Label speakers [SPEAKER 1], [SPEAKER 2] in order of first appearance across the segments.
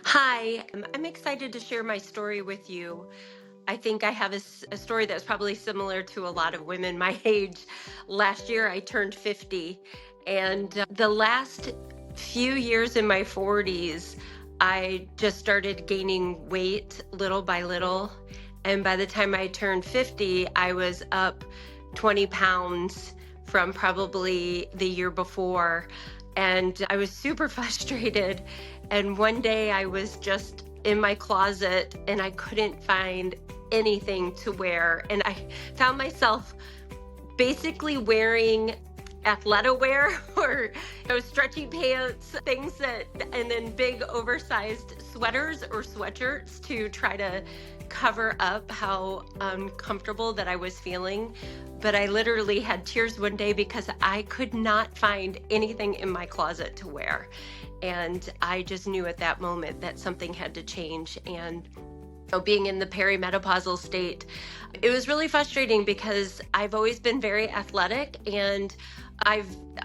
[SPEAKER 1] Hi, I'm excited to share my story with you. I think I have a story that's probably similar to a lot of women my age. Last year, I turned 50, and the last few years in my 40s, I just started gaining weight little by little. And by the time I turned 50, I was up 20 pounds from probably the year before. And I was super frustrated. And one day I was just in my closet and I couldn't find anything to wear. And I found myself basically wearing athletic wear or stretchy pants, things that, and then big oversized sweaters or sweatshirts to try to cover up how uncomfortable that I was feeling. But I literally had tears one day because I could not find anything in my closet to wear. And I just knew at that moment that something had to change. And being in the perimenopausal state, it was really frustrating because I've always been very athletic, and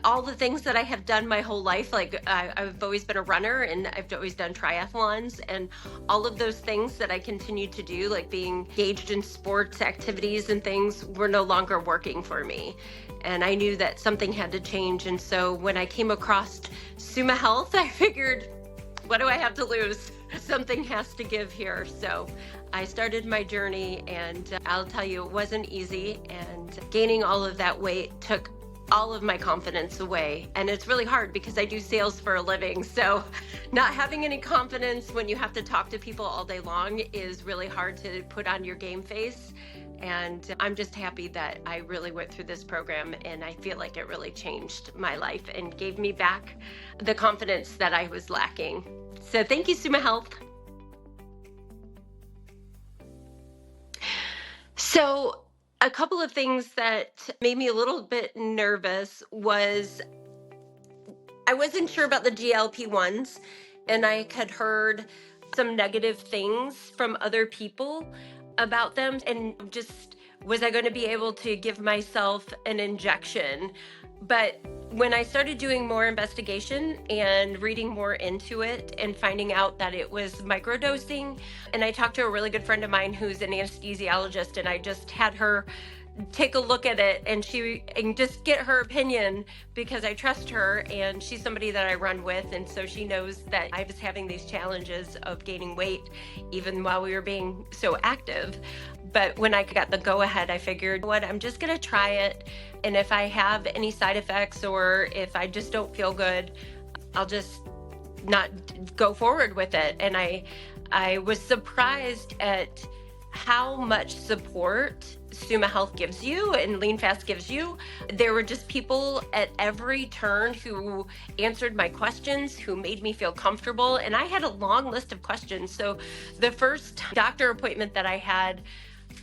[SPEAKER 1] all the things that I have done my whole life, like I've always been a runner and I've always done triathlons, and all of those things that I continued to do, like being engaged in sports activities and things, were no longer working for me. And I knew that something had to change. And so when I came across 𝐷𝐻 Health, I figured, what do I have to lose? Something has to give here. So I started my journey, and I'll tell you, it wasn't easy. And gaining all of that weight took all of my confidence away. And it's really hard because I do sales for a living. So not having any confidence when you have to talk to people all day long is really hard to put on your game face. And I'm just happy that I really went through this program, and I feel like it really changed my life and gave me back the confidence that I was lacking. So thank you, 𝐷𝐻 Health. So a couple of things that made me a little bit nervous was I wasn't sure about the GLP-1s, and I had heard some negative things from other people about them, and just, was I going to be able to give myself an injection? But when I started doing more investigation and reading more into it and finding out that it was microdosing, and I talked to a really good friend of mine who's an anesthesiologist, and I just had her take a look at it and just get her opinion, because I trust her and she's somebody that I run with, and so she knows that I was having these challenges of gaining weight even while we were being so active. But when I got the go ahead, I figured, what, I'm just gonna try it, and if I have any side effects or if I just don't feel good, I'll just not go forward with it. And I was surprised at how much support 𝐷𝐻 Health gives you and LeanFast gives you. There were just people at every turn who answered my questions, who made me feel comfortable. And I had a long list of questions. So the first doctor appointment that I had,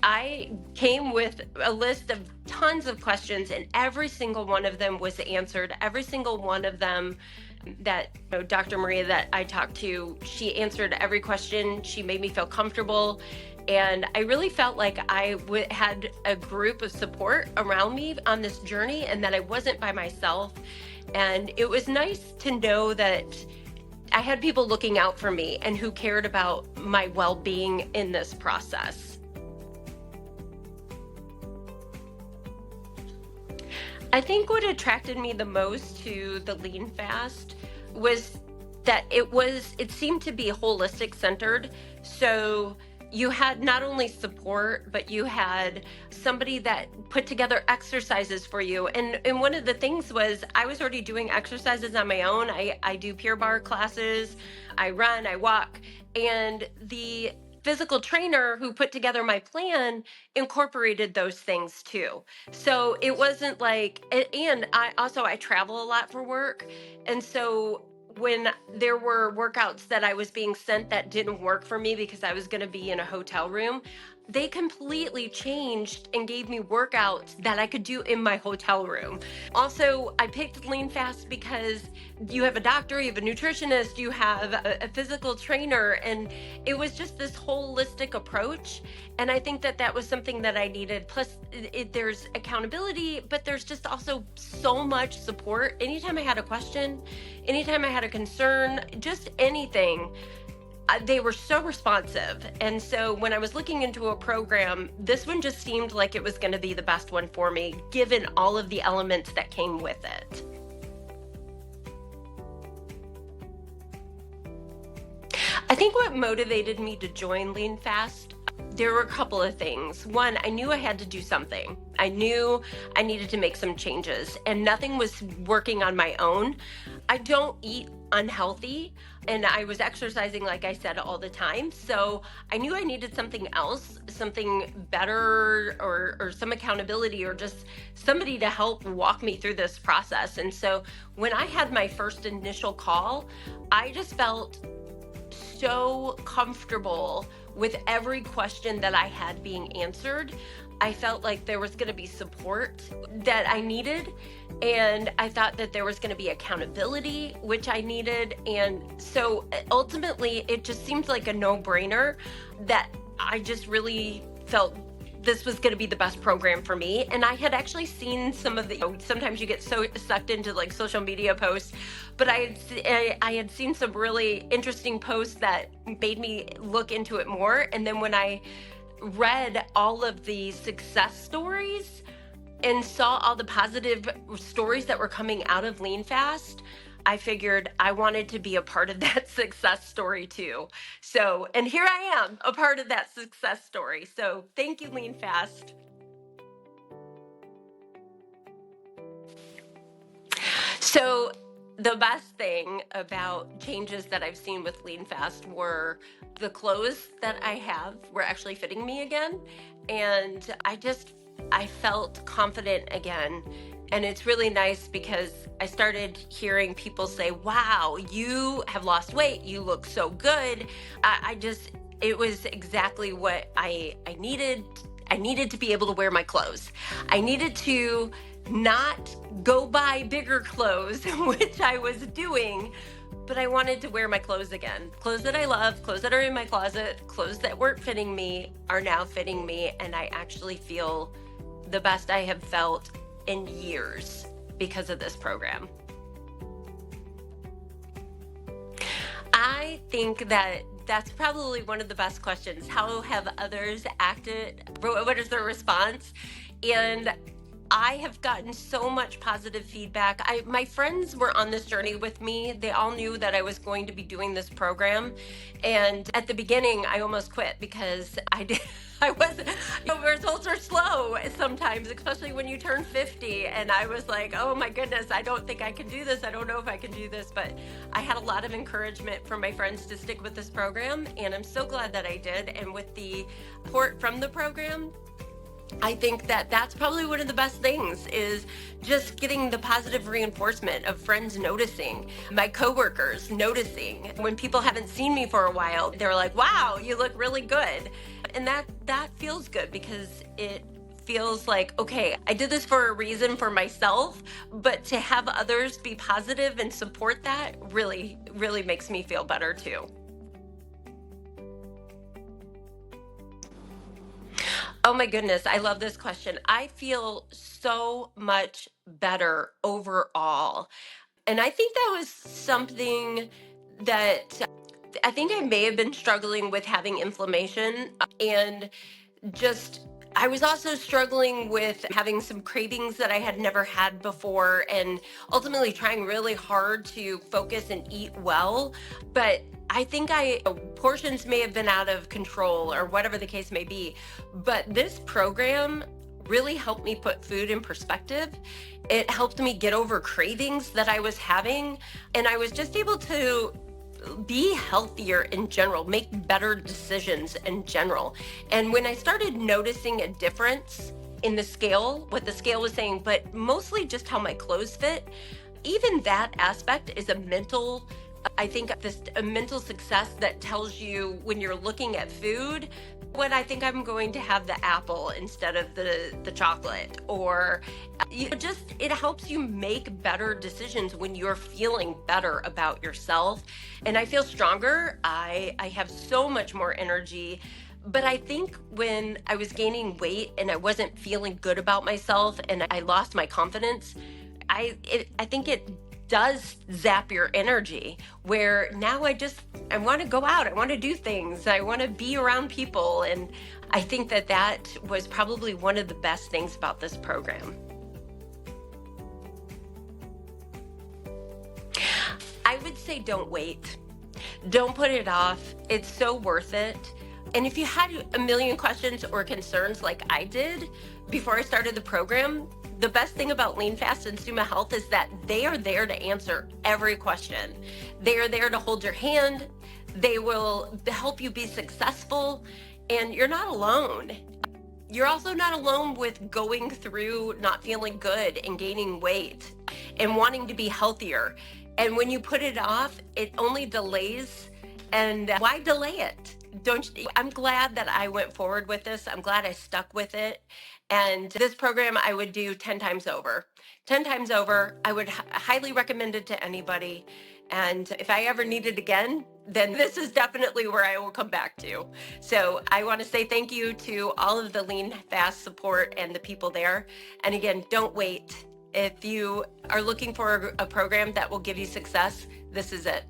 [SPEAKER 1] I came with a list of tons of questions, and every single one of them was answered. Every single one of them that Dr. Maria that I talked to, she answered every question. She made me feel comfortable. And I really felt like I had a group of support around me on this journey, and that I wasn't by myself. And it was nice to know that I had people looking out for me and who cared about my well-being in this process. I think what attracted me the most to the LeanFast was that it seemed to be holistic centered. So you had not only support, but you had somebody that put together exercises for you. And one of the things was, I was already doing exercises on my own. I do Pure Barre classes, I run, I walk, and the physical trainer who put together my plan incorporated those things too. So it wasn't like, and I travel a lot for work. And so when there were workouts that I was being sent that didn't work for me because I was going to be in a hotel room, they completely changed and gave me workouts that I could do in my hotel room. Also, I picked LeanFast because you have a doctor, you have a nutritionist, you have a physical trainer, and it was just this holistic approach. And I think that that was something that I needed. Plus, there's accountability, but there's just also so much support. Anytime I had a question, anytime I had a concern, just anything, they were so responsive. And so when I was looking into a program, this one just seemed like it was going to be the best one for me, given all of the elements that came with it. I think what motivated me to join LeanFast, there were a couple of things. One, I knew I had to do something. I knew I needed to make some changes, and nothing was working on my own. I don't eat unhealthy, and I was exercising, like I said, all the time. So I knew I needed something else, something better, or some accountability, or just somebody to help walk me through this process. And so when I had my first initial call, I just felt so comfortable with every question that I had being answered. I felt like there was going to be support that I needed, and I thought that there was going to be accountability, which I needed. And so ultimately, it just seemed like a no-brainer that I just really felt this was going to be the best program for me. And I had actually seen some of the, sometimes you get so sucked into like social media posts, but I had seen some really interesting posts that made me look into it more. And then when I read all of the success stories and saw all the positive stories that were coming out of LeanFast, I figured I wanted to be a part of that success story too. So, and here I am, a part of that success story. So thank you, LeanFast. So the best thing about changes that I've seen with LeanFast were the clothes that I have were actually fitting me again. And I felt confident again. And it's really nice because I started hearing people say, wow, you have lost weight. You look so good. It was exactly what I needed. I needed to be able to wear my clothes. I needed to not go buy bigger clothes, which I was doing, but I wanted to wear my clothes again. Clothes that I love, clothes that are in my closet, clothes that weren't fitting me are now fitting me. And I actually feel the best I have felt in years because of this program. I think that that's probably one of the best questions. How have others acted? What is their response? And I have gotten so much positive feedback. My friends were on this journey with me. They all knew that I was going to be doing this program. And at the beginning, I almost quit because results are slow sometimes, especially when you turn 50. And I was like, oh my goodness, I don't think I can do this. I don't know if I can do this. But I had a lot of encouragement from my friends to stick with this program. And I'm so glad that I did. And with the support from the program, I think that that's probably one of the best things, is just getting the positive reinforcement of friends noticing, my coworkers noticing. When people haven't seen me for a while, they're like, wow, you look really good. And that feels good because it feels like, okay, I did this for a reason for myself, but to have others be positive and support that really, really makes me feel better too. Oh my goodness, I love this question. I feel so much better overall. And I think that was something that I think I may have been struggling with, having inflammation, and just I was also struggling with having some cravings that I had never had before, and ultimately trying really hard to focus and eat well. But I think portions may have been out of control or whatever the case may be. But this program really helped me put food in perspective. It helped me get over cravings that I was having, and I was just able to be healthier in general, make better decisions in general. And when I started noticing a difference in the scale, what the scale was saying, but mostly just how my clothes fit, even that aspect is I think a mental success that tells you when you're looking at food, when I think I'm going to have the apple instead of the chocolate, or it helps you make better decisions when you're feeling better about yourself. And I feel stronger. I have so much more energy. But I think when I was gaining weight and I wasn't feeling good about myself and I lost my confidence, I think it does zap your energy, where now I want to go out, I want to do things, I want to be around people. And I think that that was probably one of the best things about this program. I would say don't wait. Don't put it off. It's so worth it. And if you had a million questions or concerns like I did before I started the program, the best thing about LeanFast and Summa Health is that they are there to answer every question. They are there to hold your hand. They will help you be successful, and you're not alone. You're also not alone with going through not feeling good and gaining weight and wanting to be healthier. And when you put it off, it only delays. And why delay it? I'm glad that I went forward with this. I'm glad I stuck with it. And this program I would do 10 times over. 10 times over. I would highly recommend it to anybody. And if I ever need it again, then this is definitely where I will come back to. So I want to say thank you to all of the LeanFast support and the people there. And again, don't wait. If you are looking for a program that will give you success, this is it.